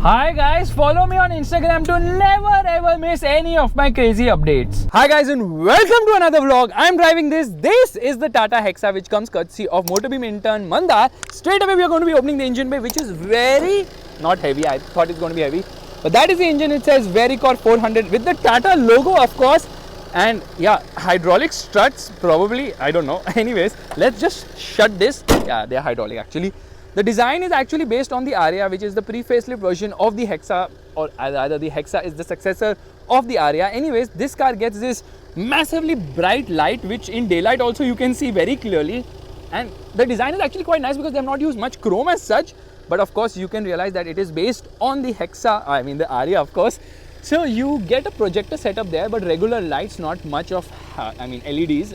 Hi guys, follow me on Instagram to never ever miss any of my crazy updates. Hi guys and welcome to another vlog. I'm driving this. This is the Tata Hexa which comes courtesy of Motorbeam intern Mandar. Straight away we are going to be opening the engine bay, which is very not heavy. I thought it's going to be heavy. But that is the engine. It says Vericore 400 with the Tata logo, of course. And yeah, hydraulic struts probably, I don't know. Anyways, let's just shut this. Yeah, they're hydraulic actually. The design is actually based on the Aria, which is the pre-facelift version of the Hexa, or either the Hexa is the successor of the Aria. Anyways, this car gets this massively bright light, which in daylight also you can see very clearly. And the design is actually quite nice because they have not used much chrome as such. But of course, you can realize that it is based on the Hexa, I mean the Aria of course. So you get a projector setup there, but regular lights, not much of, LEDs.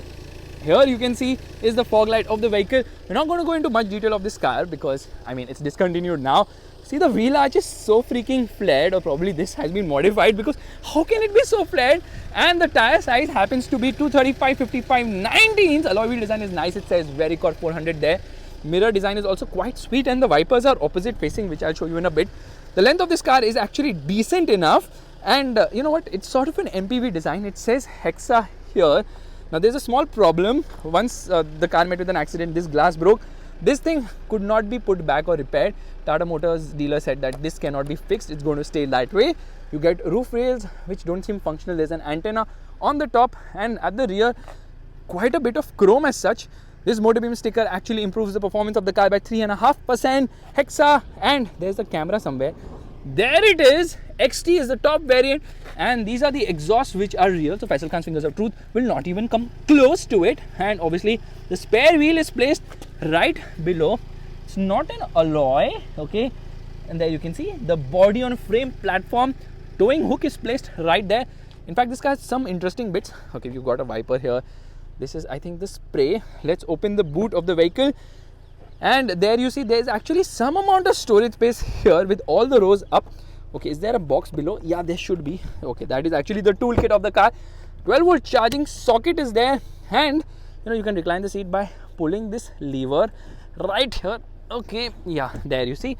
Here you can see is the fog light of the vehicle. We're not going to go into much detail of this car because it's discontinued now. See, the wheel arch is so freaking flared, or probably this has been modified, because how can it be so flared? And the tire size happens to be 235 55 19. Alloy wheel design is nice. It says Vericore 400 there. Mirror design is also quite sweet, and the wipers are opposite facing, which I'll show you in a bit. The length of this car is actually decent enough, and you know what? It's sort of an MPV design. It says Hexa here. Now there's a small problem. Once the car met with an accident, this glass broke. This thing could not be put back or repaired. Tata Motors dealer said that this cannot be fixed. It's going to stay that way. You get roof rails which don't seem functional. There's an antenna on the top, and at the rear quite a bit of chrome as such. This Motorbeam sticker actually improves the performance of the car by 3.5%. Hexa, and there's a camera somewhere. There it is. XT is the top variant, and these are the exhausts which are real. So Faisal Khan's fingers of truth will not even come close to it. And obviously the spare wheel is placed right below. It's not an alloy, okay? And there you can see the body on frame platform. Towing hook is placed right there. In fact, this car has some interesting bits. Okay, you've got a wiper here. This is, I think, the spray. Let's open the boot of the vehicle. And there you see there's actually some amount of storage space here with all the rows up. Okay, is there a box below? Yeah, there should be. Okay, that is actually the toolkit of the car. 12-volt charging socket is there, and you can recline the seat by pulling this lever right here. Okay, yeah, there you see.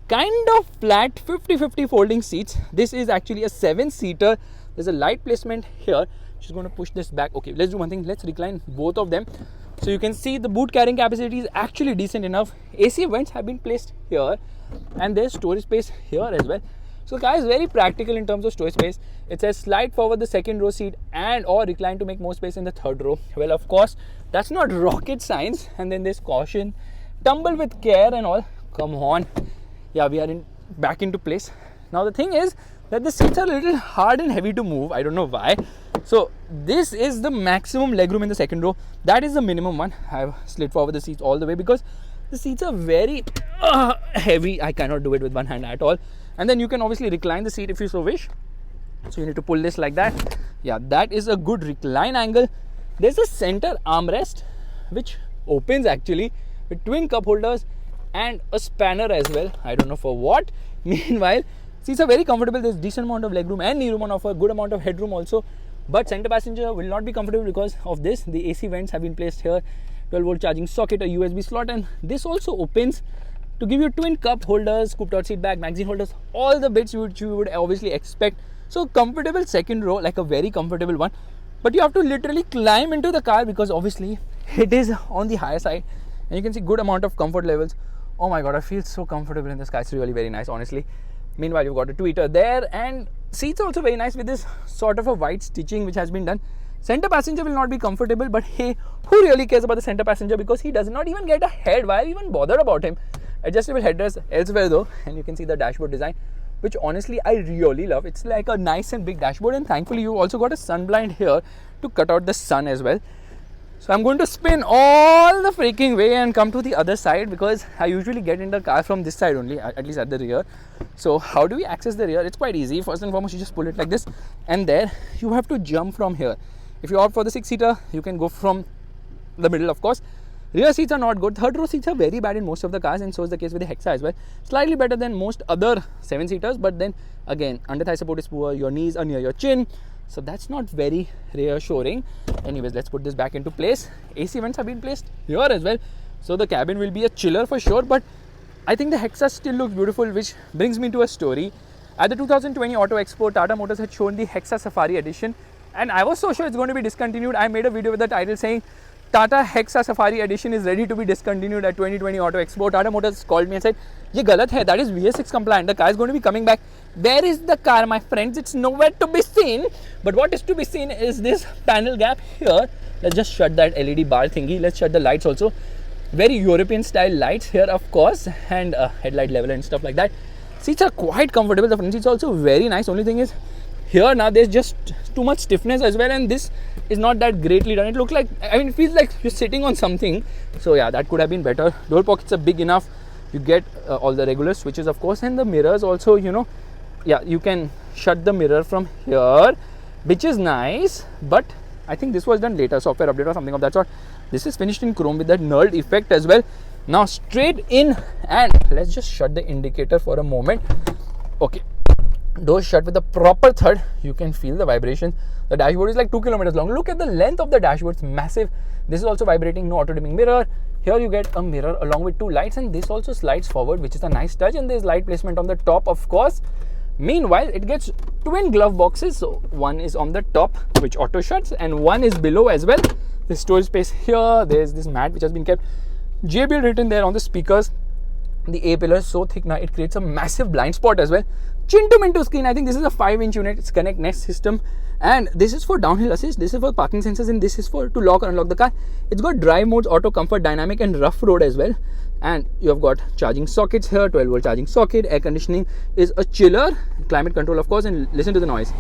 Kind of flat 50-50 folding seats. This is actually a 7-seater. There's a light placement here. She's going to push this back. Okay, let's do one thing. Let's recline both of them. So you can see the boot carrying capacity is actually decent enough. AC vents have been placed here, and there's storage space here as well. So the car is very practical in terms of storage space. It says slide forward the second row seat and or recline to make more space in the third row. Well, of course, that's not rocket science. And then there's caution, tumble with care and all. Come on. Yeah, we are back into place. Now the thing is that the seats are a little hard and heavy to move. I don't know why. So this is the maximum legroom in the second row. That is the minimum one. I've slid forward the seats all the way because the seats are very heavy. I cannot do it with one hand at all. And then you can obviously recline the seat if you so wish. So you need to pull this like that. Yeah, that is a good recline angle. There's a center armrest which opens actually with twin cup holders and a spanner as well. I don't know for what. Meanwhile, seats are very comfortable. There's decent amount of legroom and knee room on offer. Good amount of headroom also. But center passenger will not be comfortable because of this. The AC vents have been placed here. 12-volt charging socket, a USB slot, and this also opens to give you twin cup holders, scooped out seat back, magazine holders, all the bits which you would obviously expect. So comfortable second row, like a very comfortable one. But you have to literally climb into the car because obviously it is on the higher side. And you can see good amount of comfort levels. Oh my god, I feel so comfortable in this car. It's really very nice, honestly. Meanwhile, you've got a tweeter there, and seats also very nice with this sort of a white stitching which has been done. Center passenger will not be comfortable, but hey, who really cares about the center passenger, because he does not even get a head. Why are we even bothered about him? Adjustable headrest elsewhere though, and you can see the dashboard design, which honestly I really love. It's like a nice and big dashboard, and thankfully you also got a sun blind here to cut out the sun as well. So I'm going to spin all the freaking way and come to the other side, because I usually get in the car from this side only, at least at the rear. So how do we access the rear? It's quite easy. First and foremost, you just pull it like this, and there you have to jump from here. If you opt for the 6-seater, you can go from the middle, of course. Rear seats are not good. Third row seats are very bad in most of the cars, and so is the case with the Hexa as well. Slightly better than most other 7-seaters, but then again, under thigh support is poor. Your knees are near your chin. So that's not very reassuring. Anyways, let's put this back into place. AC vents have been placed here as well. So the cabin will be a chiller for sure, but I think the Hexa still looks beautiful, which brings me to a story. At the 2020 Auto Expo, Tata Motors had shown the Hexa Safari Edition, and I was so sure it's going to be discontinued. I made a video with the title saying Tata Hexa Safari Edition is ready to be discontinued at 2020 Auto Expo. Tata Motors called me and said, "Ye galat hai, that is BS6 compliant. The car is going to be coming back." Where is the car, my friends? It's nowhere to be seen. But what is to be seen is this panel gap here. Let's just shut that LED bar thingy. Let's shut the lights also. Very European style lights here, of course, and headlight level and stuff like that. Seats are quite comfortable. The front seats also very nice. Only thing is, here now there's just too much stiffness as well, and this is not that greatly done. It looks like, I mean, it feels like you're sitting on something. So yeah, that could have been better. Door pockets are big enough. You get all the regular switches, of course, and the mirrors also, you know, yeah, you can shut the mirror from here, which is nice. But I think this was done later, software update or something of that sort. This is finished in chrome with that knurled effect as well. Now straight in, and let's just shut the indicator for a moment. Okay, door shut with a proper thud. You can feel the vibration. The dashboard is like 2 kilometers long. Look at the length of the dashboard, it's massive. This is also vibrating, no auto dimming mirror. Here you get a mirror along with 2 lights, and this also slides forward, which is a nice touch, and there's light placement on the top, of course. Meanwhile, it gets twin glove boxes. So one is on the top, which auto shuts, and one is below as well. The storage space here, there's this mat which has been kept. JBL written there on the speakers. The A pillar is so thick now, it creates a massive blind spot as well. Chin to Minto screen. I think this is a 5-inch unit. It's Connect Next system, and this is for downhill assist. This is for parking sensors, and this is for to lock or unlock the car. It's got drive modes, auto, comfort, dynamic, and rough road as well. And you have got charging sockets here, 12-volt charging socket. Air conditioning is a chiller, climate control, of course, and listen to the noise.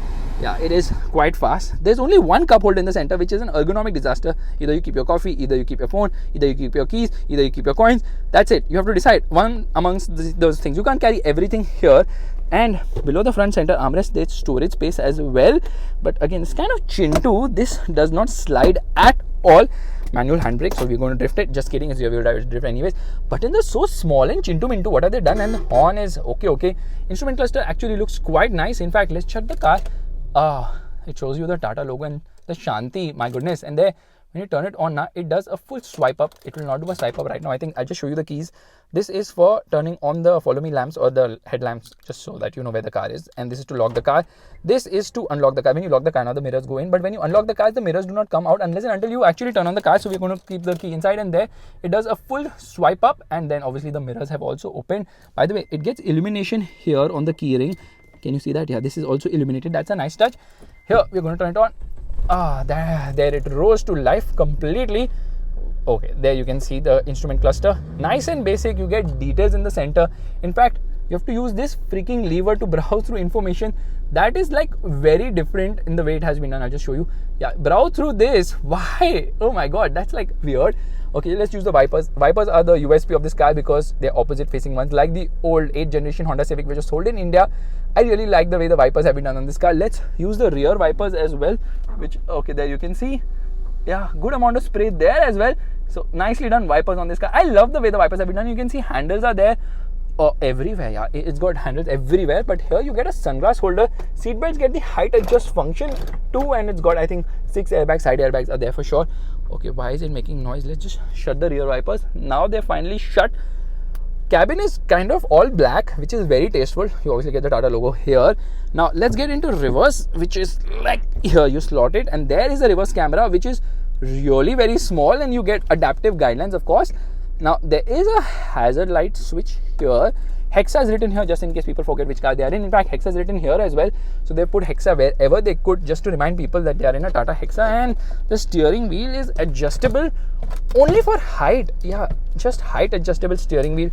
Yeah, it is quite fast. There's only one cup holder in the center, which is an ergonomic disaster. Either you keep your coffee, either you keep your phone, either you keep your keys, either you keep your coins. That's it. You have to decide one amongst those things. You can't carry everything here. And below the front center armrest, there's storage space as well. But again, it's kind of chintu. This does not slide at all. Manual handbrake, so we're going to drift it. Just kidding, it's rear-wheel drive drift anyways. Buttons are so small and chintu mintu. What have they done? And the horn is okay. Instrument cluster actually looks quite nice. In fact, let's shut the car. It shows you the Tata logo and the Shanti. My goodness. And there, when you turn it on now, it does a full swipe up. It will not do a swipe up right now. I think I'll just show you the keys. This is for turning on the follow me lamps or the headlamps, just so that you know where the car is. And this is to lock the car. This is to unlock the car. When you lock the car, now the mirrors go in. But when you unlock the car, the mirrors do not come out unless and until you actually turn on the car. So we're going to keep the key inside, and there it does a full swipe up. And then obviously the mirrors have also opened. By the way, it gets illumination here on the key ring. Can you see that? Yeah, this is also illuminated. That's a nice touch. Here, we're going to turn it on. There it rose to life completely. Okay, there you can see the instrument cluster. Nice and basic. You get details in the center. In fact, you have to use this freaking lever to browse through information. That is like very different in the way it has been done. I'll just show you. Yeah, browse through this. Why? Oh my god, that's like weird. Okay, let's use the wipers. Wipers are the USP of this car because they're opposite facing ones, like the old 8th generation Honda Civic which was sold in India. I really like the way the wipers have been done on this car. Let's use the rear wipers as well, which, okay, there you can see. Yeah, good amount of spray there as well. So nicely done wipers on this car. I love the way the wipers have been done. You can see handles are there everywhere. Yeah, it's got handles everywhere. But here you get a sunglass holder. Seat belts get the height adjust function too, and it's got, I think, 6 airbags. Side airbags are there for sure. Okay, why is it making noise? Let's just shut the rear wipers. Now they're finally shut. Cabin is kind of all black, which is very tasteful. You obviously get the Tata logo here. Now let's get into reverse, which is like here you slot it, and there is a reverse camera, which is really very small, and you get adaptive guidelines, of course. Now there is a hazard light switch here. Hexa is written here just in case people forget which car they are in. In fact, Hexa is written here as well. So they put Hexa wherever they could, just to remind people that they are in a Tata Hexa. And the steering wheel is adjustable only for height. Yeah, just height adjustable steering wheel.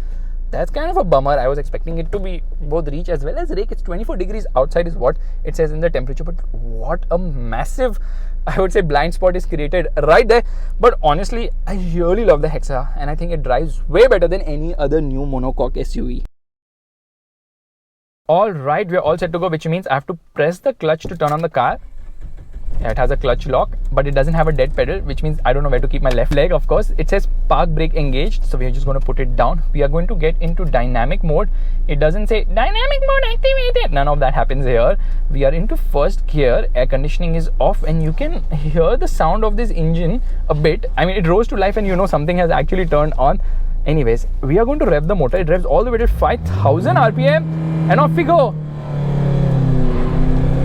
That's kind of a bummer. I was expecting it to be both reach as well as rake. It's 24 degrees outside is what it says in the temperature. But what a massive, I would say, blind spot is created right there. But honestly, I really love the Hexa, and I think it drives way better than any other new monocoque SUV. Alright, we're all set to go, which means I have to press the clutch to turn on the car. Yeah, it has a clutch lock, but it doesn't have a dead pedal, which means I don't know where to keep my left leg, of course. It says park brake engaged, so we're just going to put it down. We are going to get into dynamic mode. It doesn't say dynamic mode activated. None of that happens here. We are into first gear. Air conditioning is off, and you can hear the sound of this engine a bit. I mean, it rose to life, and you know something has actually turned on. Anyways, we are going to rev the motor. It revs all the way to 5000 RPM and off we go.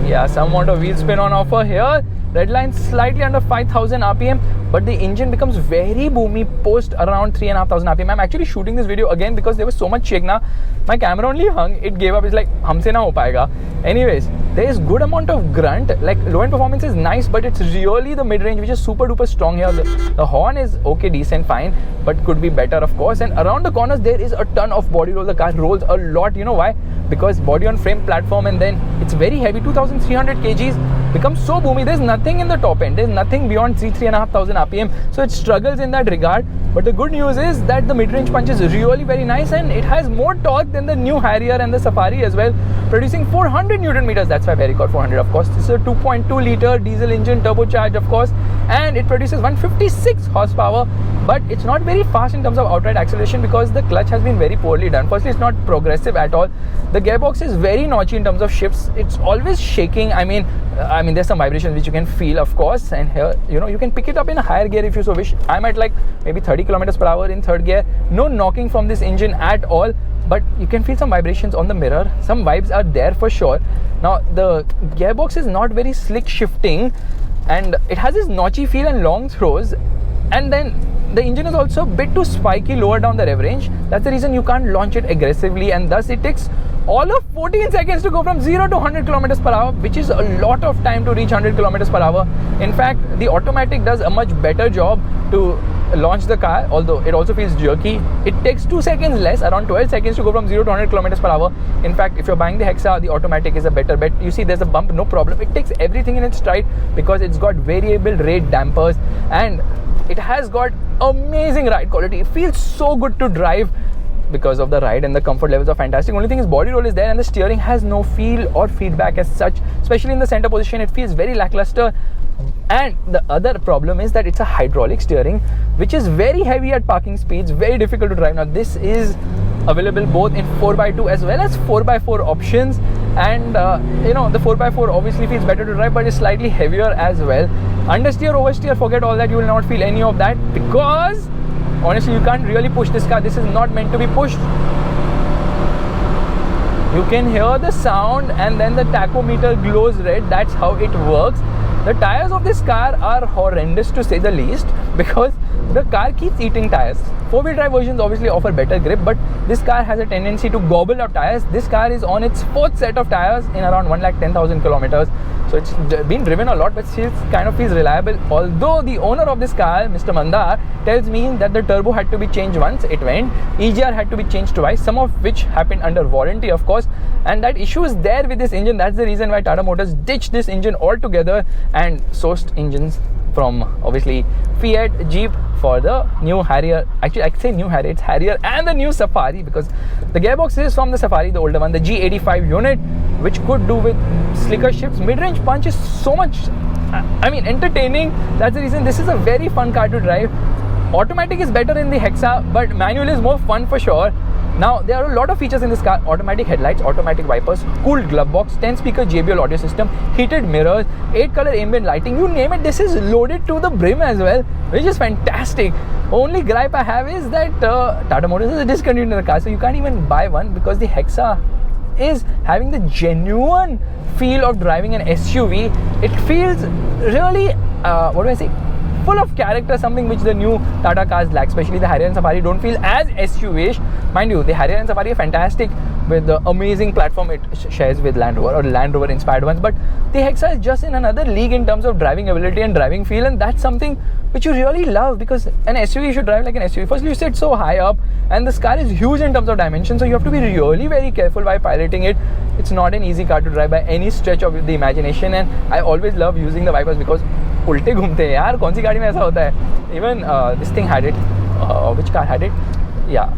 Yeah, some amount of wheel spin on offer here. Red line slightly under 5000 RPM, but the engine becomes very boomy post around 3500 RPM. I'm actually shooting this video again because there was so much shake now. My camera only hung, it gave up. It's like, humse na ho payega. Anyways, there is good amount of grunt. Like low end performance is nice, but it's really the mid range which is super duper strong here. The horn is okay, decent, fine, but could be better of course. And around the corners there is a ton of body roll. The car rolls a lot. You know why? Because body on frame platform, and then it's very heavy, 2300 kgs, becomes so boomy. There's nothing in the top end, there's nothing beyond 3,500 RPM, so it struggles in that regard. But the good news is that the mid-range punch is really very nice, and it has more torque than the new Harrier and the Safari as well, producing 400 Newton meters. That's why we got 400, of course. This is a 2.2 liter diesel engine, turbocharged of course, and it produces 156 horsepower, but it's not very fast in terms of outright acceleration because the clutch has been very poorly done. Firstly, it's not progressive at all. The gearbox is very notchy in terms of shifts. It's always shaking. I mean there's some vibrations which you can feel, of course, and here, you can pick it up in a higher gear if you so wish. I'm at like maybe 30 kilometers per hour in third gear. No knocking from this engine at all, but you can feel some vibrations on the mirror. Some vibes are there for sure. Now the gearbox is not very slick shifting, and it has this notchy feel and long throws, and then the engine is also a bit too spiky lower down the rev range. That's the reason you can't launch it aggressively, and thus it takes all of 14 seconds to go from 0 to 100 kilometers per hour, which is a lot of time to reach 100 kilometers per hour. In fact, the automatic does a much better job to launch the car, although it also feels jerky. It takes 2 seconds less, around 12 seconds to go from 0 to 100 kilometers per hour. In fact, if you're buying the Hexa, the automatic is a better bet. You see there's a bump, no problem. It takes everything in its stride because it's got variable rate dampers, and it has got amazing ride quality. It feels so good to drive because of the ride, and the comfort levels are fantastic. Only thing is body roll is there, and the steering has no feel or feedback as such, especially in the center position. It feels very lackluster. And the other problem is that it's a hydraulic steering, which is very heavy at parking speeds, very difficult to drive. Now this is available both in 4x2 as well as 4x4 options, and the 4x4 obviously feels better to drive, but it's slightly heavier as well. Understeer, oversteer, forget all that. You will not feel any of that because honestly you can't really push this car. This is not meant to be pushed. You can hear the sound, and then the tachometer glows red. That's how it works. The tires of this car are horrendous to say the least, because the car keeps eating tires. Four-wheel drive versions obviously offer better grip, but this car has a tendency to gobble up tires. This car is on its fourth set of tires in around 110,000 kilometers. So it's been driven a lot, but still kind of feels reliable. Although the owner of this car, Mr. Mandar, tells me that the turbo had to be changed once, it went. EGR had to be changed twice, some of which happened under warranty, of course. And that issue is there with this engine. That's the reason why Tata Motors ditched this engine altogether and sourced engines from obviously Fiat, Jeep for the new Harrier. Actually, I say new Harrier, it's Harrier and the new Safari, because the gearbox is from the Safari, the older one, the G85 unit, which could do with slicker shifts. Mid-range punch is so much, entertaining. That's the reason this is a very fun car to drive. Automatic is better in the Hexa, but manual is more fun for sure. Now, there are a lot of features in this car: automatic headlights, automatic wipers, cooled glove box, 10-speaker JBL audio system, heated mirrors, 8-color ambient lighting, you name it, this is loaded to the brim as well, which is fantastic. Only gripe I have is that Tata Motors is discontinuing the car, so you can't even buy one, because the Hexa is having the genuine feel of driving an SUV. It feels really, full of character, something which the new Tata cars lack. Especially the Harrier and Safari don't feel as SUV-ish. Mind you, the Harrier and Safari are fantastic with the amazing platform it shares with Land Rover, or Land Rover inspired ones, but the Hexa is just in another league in terms of driving ability and driving feel, and that's something which you really love, because an SUV should drive like an SUV. Firstly, you sit so high up, and this car is huge in terms of dimension, so you have to be really very careful while piloting it. It's not an easy car to drive by any stretch of the imagination, and I always love using the wipers because उल्टे घूमते हैं यार, कौन सी गाड़ी में ऐसा होता है. Even this thing had it. Which car had it? Yeah,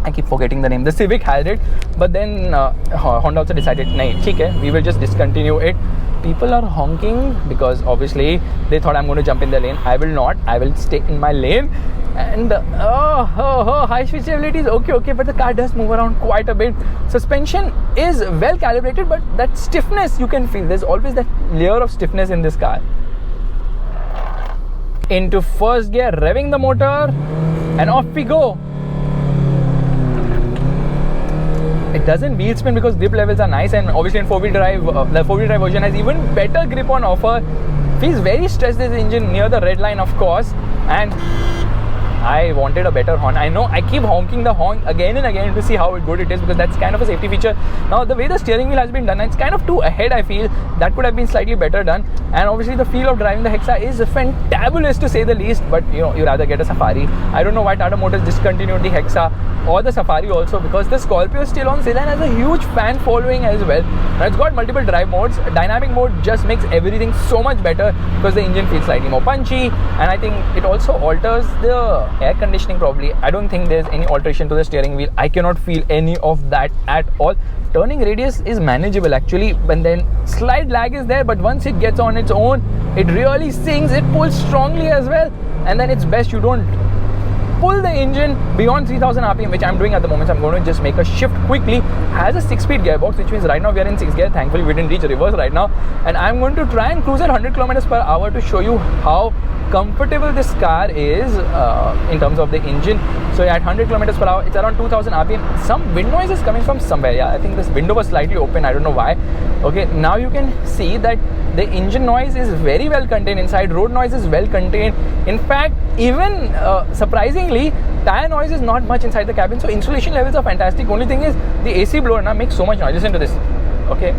I keep forgetting the name. The Civic had it, but then Honda also decided, nahin, theek hai, we will just discontinue it. People are honking because obviously they thought I'm going to jump in their lane. I will not. I will stay in my lane. And high speed stability is okay, but the car does move around quite a bit. Suspension is well calibrated, but that stiffness you can feel. There's always that layer of stiffness in this car. Into first gear, revving the motor. and off we go. It doesn't wheel spin because grip levels are nice, and obviously in 4-wheel drive, the 4-wheel drive version has even better grip on offer. Feels very stressed, this engine, near the red line of course, and I wanted a better horn. I know I keep honking the horn again and again to see how good it is, because that's kind of a safety feature. Now the way the steering wheel has been done, it's kind of too ahead. I feel that could have been slightly better done, and obviously the feel of driving the Hexa is fantabulous to say the least, but you know, you rather get a Safari. I don't know why Tata Motors discontinued the Hexa or the Safari also, because the Scorpio is still on sale and has a huge fan following as well. Now it's got multiple drive modes. Dynamic mode just makes everything so much better because the engine feels slightly more punchy, and I think it also alters the air conditioning probably. I don't think there's any alteration to the steering wheel. I cannot feel any of that at all. Turning radius is manageable actually, but then slight lag is there, but once it gets on its own, it really sings. It pulls strongly as well, and then it's best you don't pull the engine beyond 3000 RPM, which I'm doing at the moment. So I'm going to just make a shift quickly. Has a 6-speed gearbox, which means right now we are in 6th gear. Thankfully we didn't reach reverse right now, and I'm going to try and cruise at 100 km/h to show you how comfortable this car is in terms of the engine. So yeah, at 100 km/h, it's around 2000 RPM. Some wind noise is coming from somewhere. Yeah, I think this window was slightly open. I don't know why. Okay, now you can see that the engine noise is very well contained inside. Road noise is well contained. In fact, even surprisingly, tire noise is not much inside the cabin. So insulation levels are fantastic. Only thing is the AC blower now makes so much noise. Listen to this. Okay,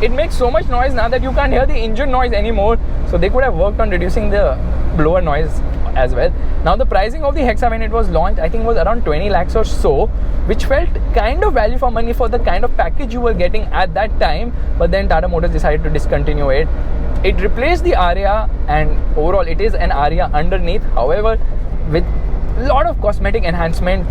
it makes so much noise now that you can't hear the engine noise anymore. So they could have worked on reducing the blower noise as well. Now the pricing of the Hexa when it was launched, I think was around 20 lakhs or so, which felt kind of value for money for the kind of package you were getting at that time. But then Tata Motors decided to discontinue it. It replaced the Aria, and overall it is an Aria underneath. However, with a lot of cosmetic enhancement,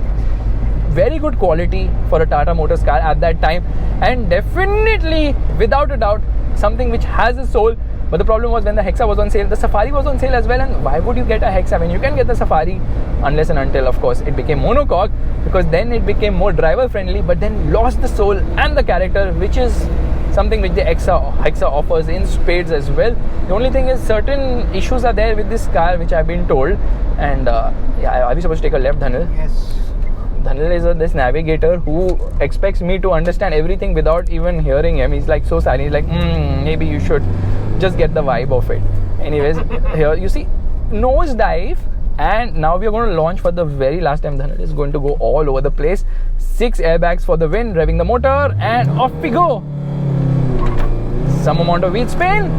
very good quality for a Tata Motors car at that time, and definitely without a doubt something which has a soul. But the problem was when the Hexa was on sale, the Safari was on sale as well, and why would you get a Hexa when you can get the Safari? Unless and until of course it became monocoque, because then it became more driver friendly, but then lost the soul and the character, which is something which the Hexa offers in spades as well. The only thing is certain issues are there with this car which I've been told, and yeah, are we supposed to take a left, Dhanil? Yes. Dhanil is this navigator who expects me to understand everything without even hearing him. He's like so silent. He's like, maybe you should just get the vibe of it. Anyways, here you see nose dive, and now we are going to launch for the very last time. Dhanil is going to go all over the place. 6 airbags for the win, revving the motor, and off we go. Some amount of wheel spin.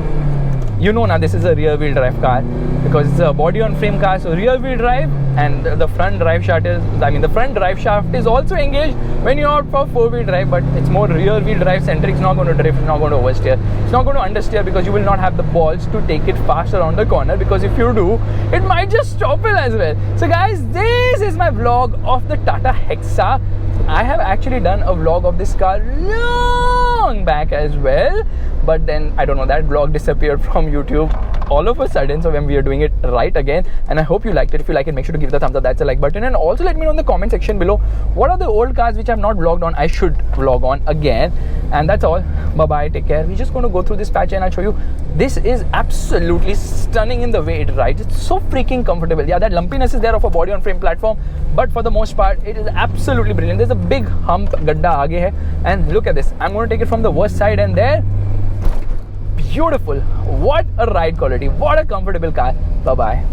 You know now this is a rear wheel drive car because it's a body on frame car, so rear wheel drive, and the front drive shaft is also engaged when you opt for 4-wheel drive, but it's more rear wheel drive centric. It's not going to drift, it's not going to oversteer, it's not going to understeer, because you will not have the balls to take it fast around the corner, because if you do, it might just topple as well. So guys, this is my vlog of the Tata Hexa. I have actually done a vlog of this car long back as well, but then I don't know, that vlog disappeared from YouTube all of a sudden. So when we are doing it right again, and I hope you liked it. If you like it, make sure to give the thumbs up, that's the like button, and also let me know in the comment section below what are the old cars which I have not vlogged on I should vlog on again. And that's all. Bye bye, take care. We're just going to go through this patch and I'll show you. This is absolutely stunning in the way it rides. It's so freaking comfortable. Yeah, that lumpiness is there of a body on frame platform, but for the most part it is absolutely brilliant. There's a big hump gadda aage hai, and look at this. I'm going to take it from the worst side, and there, beautiful. What a ride quality, what a comfortable car. Bye bye.